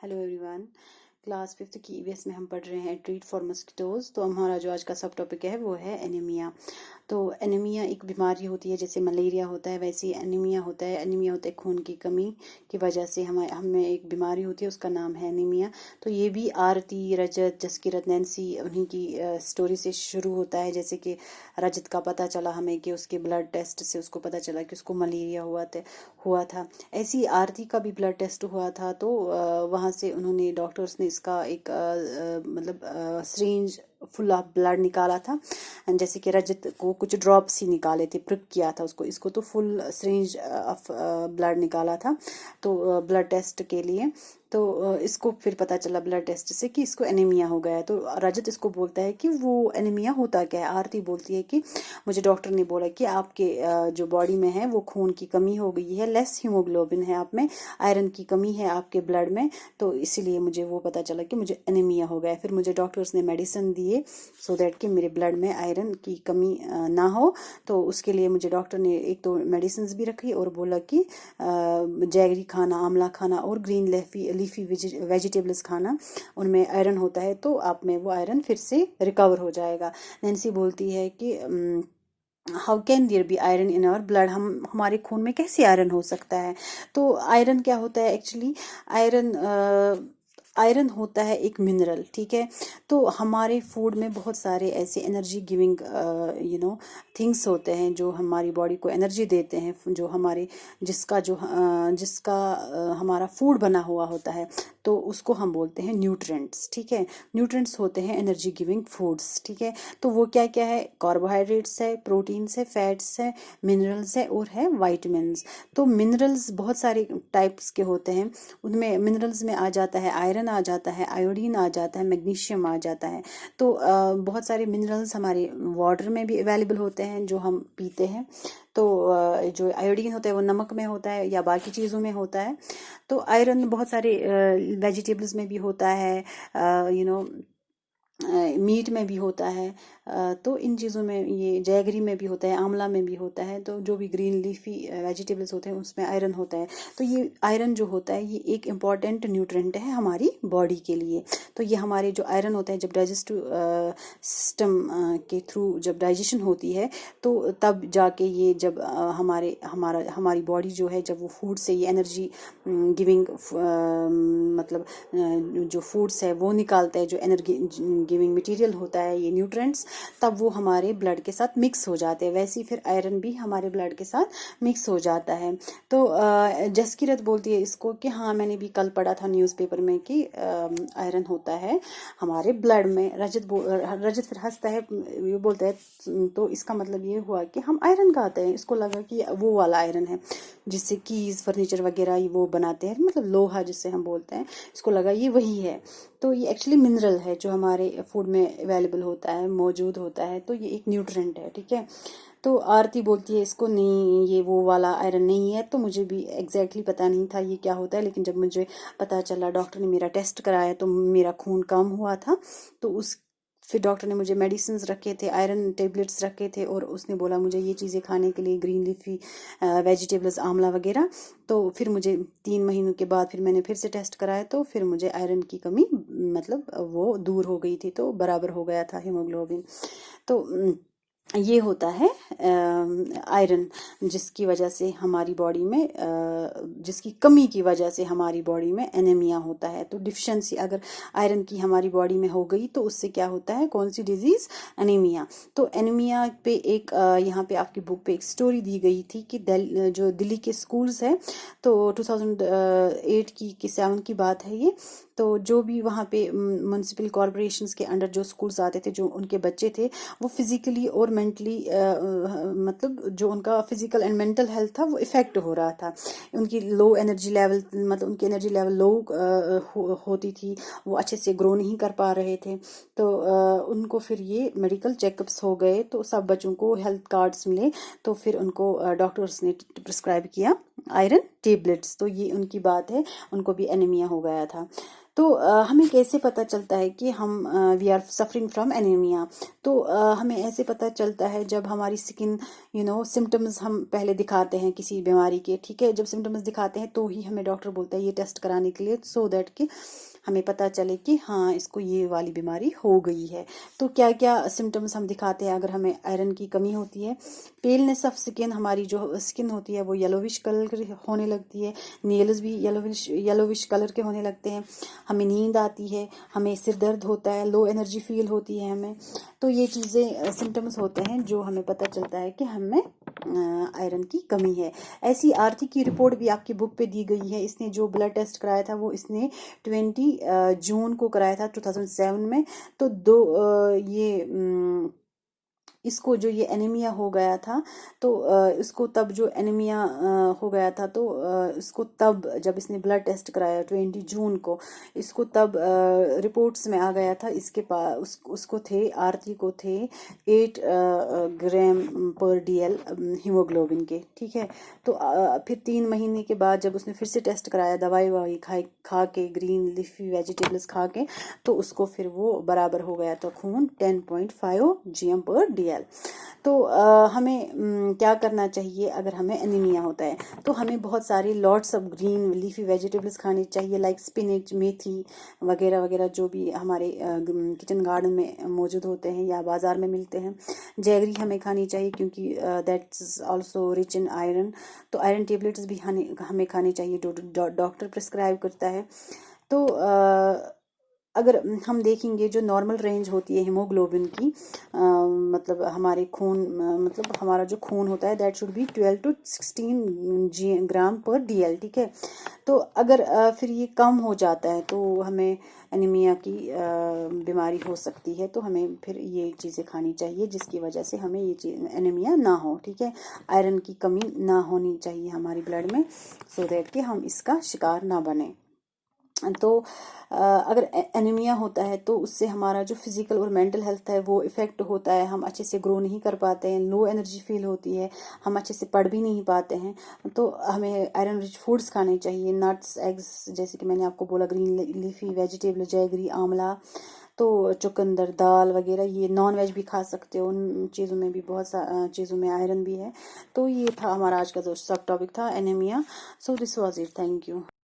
Hello everyone. Class 5th की EVS में हम पढ़ रहे हैं ट्रीट फॉर मस्किटोज। तो हमारा जो आज का सब टॉपिक है वो है एनीमिया। तो एनीमिया एक बीमारी होती है, जैसे मलेरिया होता है वैसे ही एनीमिया होता है। एनीमिया होता है खून की कमी की वजह से हमें एक बीमारी होती है, उसका नाम है एनीमिया। तो ये भी आरती, रजत, जसकीरत, नैन्सी उन्हीं की स्टोरी से शुरू होता है। जैसे कि रजत का पता चला हमें कि उसके ब्लड टेस्ट से उसको पता चला कि उसको मलेरिया हुआ था। ऐसी आरती का भी ब्लड टेस्ट हुआ था, तो वहाँ से उन्होंने डॉक्टर्स ने इसका एक मतलब सिरिंज फुल ऑफ ब्लड निकाला था। जैसे कि रजत को कुछ ड्रॉप्स ही निकाले थे, प्रिक किया था उसको, इसको तो फुल सिरिंज ऑफ ब्लड निकाला था तो ब्लड टेस्ट के लिए। तो इसको फिर पता चला ब्लड टेस्ट से कि इसको एनीमिया हो गया है। तो रजत इसको बोलता है कि वो एनीमिया होता क्या है। आरती बोलती है कि मुझे डॉक्टर ने बोला कि आपके जो बॉडी में है वो खून की कमी हो गई है, लेस हीमोग्लोबिन है आप में, आयरन की कमी है आपके ब्लड में। तो इसीलिए मुझे वो पता चला कि मुझे एनीमिया हो गया है। फिर मुझे डॉक्टर्स ने मेडिसिन दिए सो दैट कि मेरे ब्लड में आयरन की कमी ना हो। तो उसके लिए मुझे डॉक्टर ने एक तो मेडिसिन भी रखी और बोला कि जैगरी खाना, आंवला खाना और ग्रीन लीफी वेजिटेबल्स खाना, उनमें आयरन होता है, तो आप में वो आयरन फिर से रिकवर हो जाएगा। नैन्सी बोलती है कि how can there be iron in our blood, हम हमारे खून में कैसे आयरन हो सकता है। तो आयरन क्या होता है एक्चुअली, आयरन आयरन होता है एक मिनरल, ठीक है। तो हमारे फूड में बहुत सारे ऐसे एनर्जी गिविंग थिंग्स होते हैं जो हमारी बॉडी को एनर्जी देते हैं, जो हमारे जिसका हमारा फूड बना हुआ होता है, तो उसको हम बोलते हैं न्यूट्रिएंट्स, ठीक है। न्यूट्रिएंट्स होते हैं एनर्जी गिविंग फूड्स, ठीक है। तो वो क्या क्या है, कार्बोहाइड्रेट्स है, प्रोटीन्स है, फैट्स है, मिनरल्स है और है वाइटमिन्स। तो मिनरल्स बहुत सारे टाइप्स के होते हैं। उनमें मिनरल्स में आ जाता है आयरन, आ जाता है आयोडीन, आ जाता है मैग्नीशियम, आ जाता है। तो बहुत सारे मिनरल्स हमारे वाटर में भी अवेलेबल होते हैं जो हम पीते हैं। तो जो आयोडीन होता है वो नमक में होता है या बाकी चीज़ों में होता है। तो आयरन बहुत सारे वेजिटेबल्स में भी होता है, यू नो मीट में भी होता है। तो इन चीज़ों में, ये जैगरी में भी होता है, आंवला में भी होता है। तो जो भी ग्रीन लीफी वेजिटेबल्स होते हैं उसमें आयरन होता है। तो ये आयरन जो होता है ये एक इम्पॉर्टेंट न्यूट्रेंट है हमारी बॉडी के लिए। तो ये हमारे जो आयरन होता है, जब डाइजेस्टिव सिस्टम के थ्रू जब डाइजेशन होती है, तो तब जाके ये जब हमारी बॉडी जो है, जब वो फूड से ये एनर्जी गिविंग मतलब जो फूड्स है वो निकालता है, जो एनर्जी गिविंग मटेरियल होता है ये न्यूट्रिएंट्स, तब वो हमारे ब्लड के साथ मिक्स हो जाते हैं। वैसे ही फिर आयरन भी हमारे ब्लड के साथ मिक्स हो जाता है। तो जसकीरत बोलती है इसको कि हाँ, मैंने भी कल पढ़ा था न्यूज़पेपर में कि आयरन होता है हमारे ब्लड में। रजत फिर हंसता है, ये बोलता है तो इसका मतलब ये हुआ कि हम आयरन खाते हैं। इसको लगा कि वो वाला आयरन है जिससे कीज, फर्नीचर वगैरह वो बनाते हैं, मतलब लोहा जिससे हम बोलते हैं, इसको लगा ये वही है। तो ये एक्चुअली मिनरल है जो हमारे फूड में अवेलेबल होता है, मौजूद होता है। तो ये एक न्यूट्रेंट है, ठीक है। तो आरती बोलती है इसको नहीं, ये वो वाला आयरन नहीं है। तो मुझे भी एग्जैक्टली पता नहीं था ये क्या होता है, लेकिन जब मुझे पता चला, डॉक्टर ने मेरा टेस्ट कराया तो मेरा खून कम हुआ था। तो उस फिर डॉक्टर ने मुझे मेडिसिन रखे थे, आयरन टेबलेट्स रखे थे, और उसने बोला मुझे ये चीज़ें खाने के लिए, ग्रीन लीफी वेजिटेबल्स, आंवला वगैरह। तो फिर मुझे 3 महीनों के बाद फिर मैंने फिर से टेस्ट कराया, तो फिर मुझे आयरन की कमी मतलब वो दूर हो गई थी, तो बराबर हो गया था हीमोग्लोबिन। तो ये होता है आयरन, जिसकी वजह से हमारी बॉडी में जिसकी कमी की वजह से हमारी बॉडी में एनीमिया होता है। तो डिफिशिएंसी अगर आयरन की हमारी बॉडी में हो गई तो उससे क्या होता है, कौन सी डिजीज, एनीमिया। तो एनीमिया पे एक यहाँ पे आपकी बुक पे एक स्टोरी दी गई थी कि जो दिल्ली के स्कूल्स है, तो 2008 की 7 की बात है ये। तो जो भी वहाँ पे म्यूनसिपल कॉरपोरेशंस के अंडर जो स्कूल्स आते थे, जो उनके बच्चे थे, वो फिजिकली और मेंटली मतलब जो उनका फिजिकल एंड मेंटल हेल्थ था वो इफेक्ट हो रहा था। उनकी लो एनर्जी लेवल, मतलब उनकी एनर्जी लेवल लो होती थी, वो अच्छे से ग्रो नहीं कर पा रहे थे। तो उनको फिर ये मेडिकल चेकअप्स हो गए, तो सब बच्चों को हेल्थ कार्ड्स मिले। तो फिर उनको डॉक्टर्स ने प्रिस्क्राइब किया आयरन टेबलेट्स। तो ये उनकी बात है, उनको भी एनीमिया हो गया था। तो हमें कैसे पता चलता है कि हम we are suffering from anaemia. तो हमें ऐसे पता चलता है जब हमारी स्किन सिम्टम्स हम पहले दिखाते हैं किसी बीमारी के, ठीक है, जब सिम्टम्स दिखाते हैं तो ही हमें डॉक्टर बोलता है ये टेस्ट कराने के लिए, सो दैट कि हमें पता चले कि हाँ इसको ये वाली बीमारी हो गई है। तो क्या क्या सिम्टम्स हम दिखाते हैं अगर हमें आयरन की कमी होती है? पेलनेस ऑफ स्किन, हमारी जो स्किन होती है वो येलोविश कलर की होने लगती है, नेल्स भी येलोविश कलर के होने लगते हैं, हमें नींद आती है, हमें सिर दर्द होता है, लो एनर्जी फील होती है हमें। तो ये चीज़ें सिम्टम्स होते हैं जो हमें पता चलता है कि हमें आयरन की कमी है। ऐसी आरती की रिपोर्ट भी आपकी बुक पे दी गई है। इसने जो ब्लड टेस्ट कराया था वो इसने 20 जून को कराया था 2007 में। तो इसको जो ये एनीमिया हो गया था, तो इसको तब जो एनीमिया हो गया था, तो इसको तब जब इसने ब्लड टेस्ट कराया 20 जून को, इसको तब रिपोर्ट्स में आ गया था इसके पास उसको थे, आरती को थे 8 ग्राम पर डीएल हीमोग्लोबिन के, ठीक है। तो फिर 3 महीने के बाद जब उसने फिर से टेस्ट कराया, दवाई ववाई खा के, ग्रीन लीफी वेजिटेबल्स खा के, तो उसको फिर वो बराबर हो गया था खून 10.5 GM पर डीएल। तो हमें क्या करना चाहिए अगर हमें एनीमिया होता है? तो हमें बहुत सारी lots of green leafy vegetables खानी चाहिए, लाइक स्पिनच, मेथी वगैरह वगैरह, जो भी हमारे किचन गार्डन में मौजूद होते हैं या बाज़ार में मिलते हैं। जैगरी हमें खानी चाहिए क्योंकि that's also rich in iron. तो आयरन टेबलेट्स भी हमें खानी चाहिए जो डॉक्टर प्रिस्क्राइब करता है। तो अगर हम देखेंगे जो नॉर्मल रेंज होती है हीमोग्लोबिन की, मतलब हमारे खून मतलब हमारा जो खून होता है दैट शुड बी 12 to 16 ग्राम पर डीएल, ठीक है। तो अगर फिर ये कम हो जाता है तो हमें एनीमिया की बीमारी हो सकती है। तो हमें फिर ये चीज़ें खानी चाहिए जिसकी वजह से हमें ये एनीमिया ना हो, ठीक है। आयरन की कमी ना होनी चाहिए हमारी ब्लड में, सो दैट कि हम इसका शिकार ना बने। तो अगर एनीमिया होता है तो उससे हमारा जो फिजिकल और मेंटल हेल्थ है वो इफ़ेक्ट होता है, हम अच्छे से ग्रो नहीं कर पाते हैं, लो एनर्जी फील होती है, हम अच्छे से पढ़ भी नहीं पाते हैं। तो हमें आयरन रिच फूड्स खाने चाहिए, नट्स, एग्स, जैसे कि मैंने आपको बोला, ग्रीन लीफी वेजिटेबल, जैगरी, आंवला, तो चुकंदर, दाल वगैरह, ये नॉन वेज भी खा सकते हो, उन चीज़ों में भी बहुत चीज़ों में आयरन भी है। तो ये था हमारा आज का जो सब टॉपिक था, anaemia. So this was it, thank you.